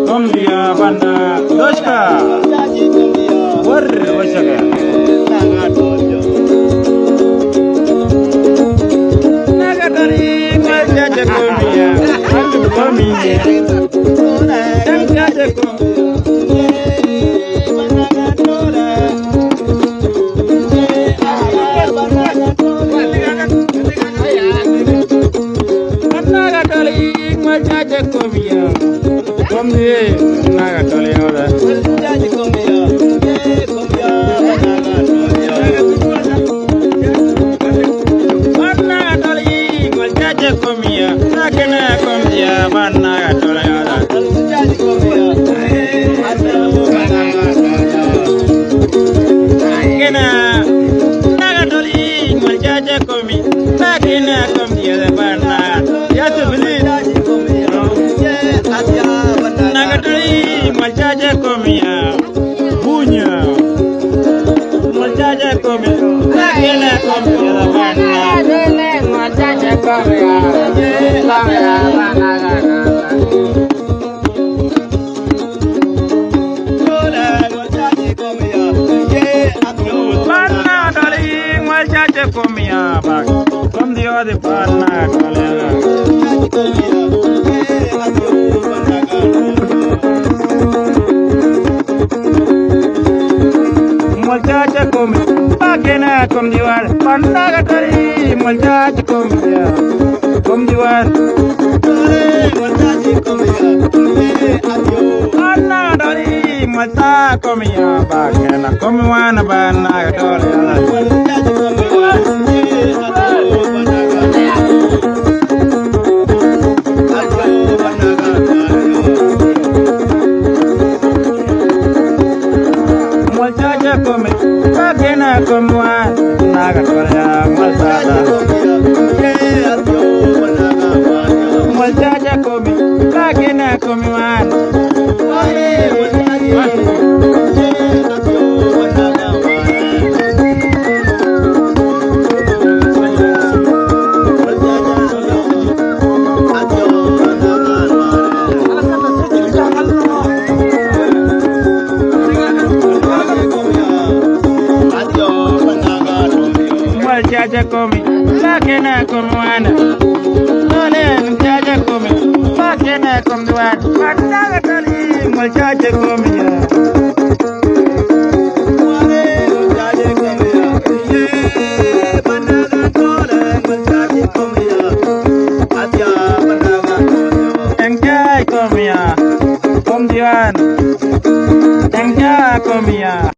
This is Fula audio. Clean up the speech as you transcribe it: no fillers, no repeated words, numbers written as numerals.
Kombia banda doshka war washaga nagadari majaja kombia antu kombia jaja Jaja kombia kombia naga tole ora jaja kombia kombia naga tole mal jaja kombia nakena kombia naga tole ora jaja kombia nakena naga tole mal jaja kombia nakena kombia naga ya tubli Majaja komia bunya majaja komia nakena komia bana dele majaja komia komia bana dola majaja komia bana dali majaja komia bak kom dio de bana dali Muljaja komi, bagena kom diwar, pandaga tari. Muljaja komi ya, kom diwar. Muljaja komi ya, pandaga tari. Multa komi ya, bagena komi wana pandaga tari. Muljaja komi ya, Muljaja komi, bagena komi wana tari. Muljaja komi, bagena komi wana. Jaja komi, bagena komi wana. Ole jaja komi, bagena komi wana. Pandaga tali, jaja komi ya. Jaja komi ya, pandaga tole, jaja komi ya. Aja pandaga tole, jaja komi ya. Komi wana, jaja komi ya.